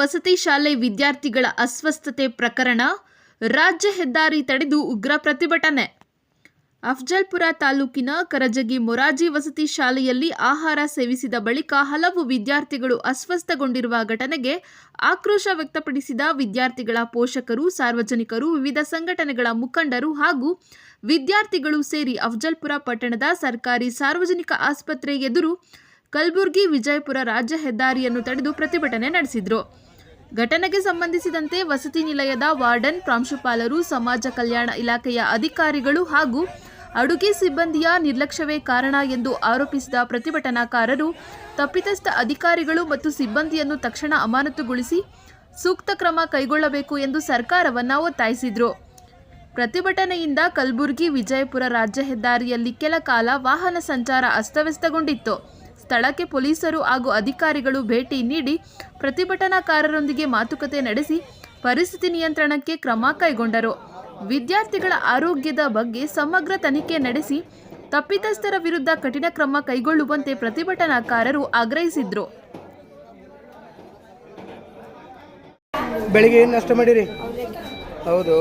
ವಸತಿ ಶಾಲೆ ವಿದ್ಯಾರ್ಥಿಗಳ ಅಸ್ವಸ್ಥತೆ ಪ್ರಕರಣ, ರಾಜ್ಯ ಹೆದ್ದಾರಿ ತಡೆದು ಉಗ್ರ ಪ್ರತಿಭಟನೆ. ಅಫಜಲ್ಪುರ ತಾಲೂಕಿನ ಕರಜಗಿ ಮೊರಾರ್ಜಿ ವಸತಿ ಶಾಲೆಯಲ್ಲಿ ಆಹಾರ ಸೇವಿಸಿದ ಬಳಿಕ ಹಲವು ವಿದ್ಯಾರ್ಥಿಗಳು ಅಸ್ವಸ್ಥಗೊಂಡಿರುವ ಘಟನೆಗೆ ಆಕ್ರೋಶ ವ್ಯಕ್ತಪಡಿಸಿದ ವಿದ್ಯಾರ್ಥಿಗಳ ಪೋಷಕರು, ಸಾರ್ವಜನಿಕರು, ವಿವಿಧ ಸಂಘಟನೆಗಳ ಮುಖಂಡರು ಹಾಗೂ ವಿದ್ಯಾರ್ಥಿಗಳು ಸೇರಿ ಅಫಜಲ್ಪುರ ಪಟ್ಟಣದ ಸರ್ಕಾರಿ ಸಾರ್ವಜನಿಕ ಆಸ್ಪತ್ರೆ ಎದುರು ಕಲಬುರಗಿ ವಿಜಯಪುರ ರಾಜ್ಯ ಹೆದ್ದಾರಿಯನ್ನು ತಡೆದು ಪ್ರತಿಭಟನೆ ನಡೆಸಿದರು. ಘಟನೆಗೆ ಸಂಬಂಧಿಸಿದಂತೆ ವಸತಿ ನಿಲಯದ ವಾರ್ಡನ್, ಪ್ರಾಂಶುಪಾಲರು, ಸಮಾಜ ಕಲ್ಯಾಣ ಇಲಾಖೆಯ ಅಧಿಕಾರಿಗಳು ಹಾಗೂ ಅಡುಗೆ ಸಿಬ್ಬಂದಿಯ ನಿರ್ಲಕ್ಷ್ಯವೇ ಕಾರಣ ಎಂದು ಆರೋಪಿಸಿದ ಪ್ರತಿಭಟನಾಕಾರರು ತಪ್ಪಿತಸ್ಥ ಅಧಿಕಾರಿಗಳು ಮತ್ತು ಸಿಬ್ಬಂದಿಯನ್ನು ತಕ್ಷಣ ಅಮಾನತುಗೊಳಿಸಿ ಸೂಕ್ತ ಕ್ರಮ ಕೈಗೊಳ್ಳಬೇಕು ಎಂದು ಸರ್ಕಾರವನ್ನು ಒತ್ತಾಯಿಸಿದರು. ಪ್ರತಿಭಟನೆಯಿಂದ ಕಲಬುರಗಿ ವಿಜಯಪುರ ರಾಜ್ಯ ಹೆದ್ದಾರಿಯಲ್ಲಿ ಕೆಲ ಕಾಲ ವಾಹನ ಸಂಚಾರ ಅಸ್ತವ್ಯಸ್ತಗೊಂಡಿತ್ತು. ಸ್ಥಳಕ್ಕೆ ಪೊಲೀಸರು ಹಾಗೂ ಅಧಿಕಾರಿಗಳು ಭೇಟಿ ನೀಡಿ ಪ್ರತಿಭಟನಾಕಾರರೊಂದಿಗೆ ಮಾತುಕತೆ ನಡೆಸಿ ಪರಿಸ್ಥಿತಿ ನಿಯಂತ್ರಣಕ್ಕೆ ಕ್ರಮ ಕೈಗೊಂಡರು. ವಿದ್ಯಾರ್ಥಿಗಳ ಆರೋಗ್ಯದ ಬಗ್ಗೆ ಸಮಗ್ರ ತನಿಖೆ ನಡೆಸಿ ತಪ್ಪಿತಸ್ಥರ ವಿರುದ್ಧ ಕಠಿಣ ಕ್ರಮ ಕೈಗೊಳ್ಳುವಂತೆ ಪ್ರತಿಭಟನಾಕಾರರು ಆಗ್ರಹಿಸಿದರು. ಬೆಳಿಗ್ಗೆ ಏನು ನಾಷ್ಟ ಮಾಡಿರಿ? ಹೌದು,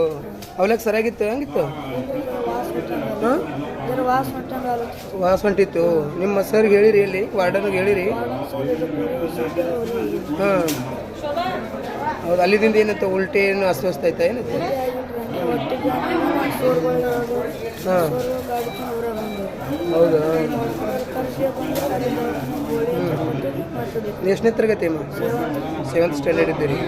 ಅವಲಕ್ಕಿ ಸರಿಯಾಗಿತ್ತು? ಹೆಂಗಿತ್ತು? ವಾಸ ಹೊಂಟಿತ್ತು. ನಿಮ್ಮ ಸರ್ಗೆ ಹೇಳಿರಿ? ಎಲ್ಲಿ ವಾರ್ಡನ್ಗೆ ಹೇಳಿರಿ? ಹಾಂ, ಹೌದು. ಅಲ್ಲಿದಿಂದ ಏನಂತ ಉಲ್ಟಿ ಏನು ಅಸ್ವಸ್ಥ ಆಯ್ತಾ? ಏನಂತ? ಹಾಂ, ಹೌದಾ? ಎಷ್ಟನೇ ತರಗತಿ? 7th ಸ್ಟ್ಯಾಂಡರ್ಡ್ ಇದ್ದೀರಿ?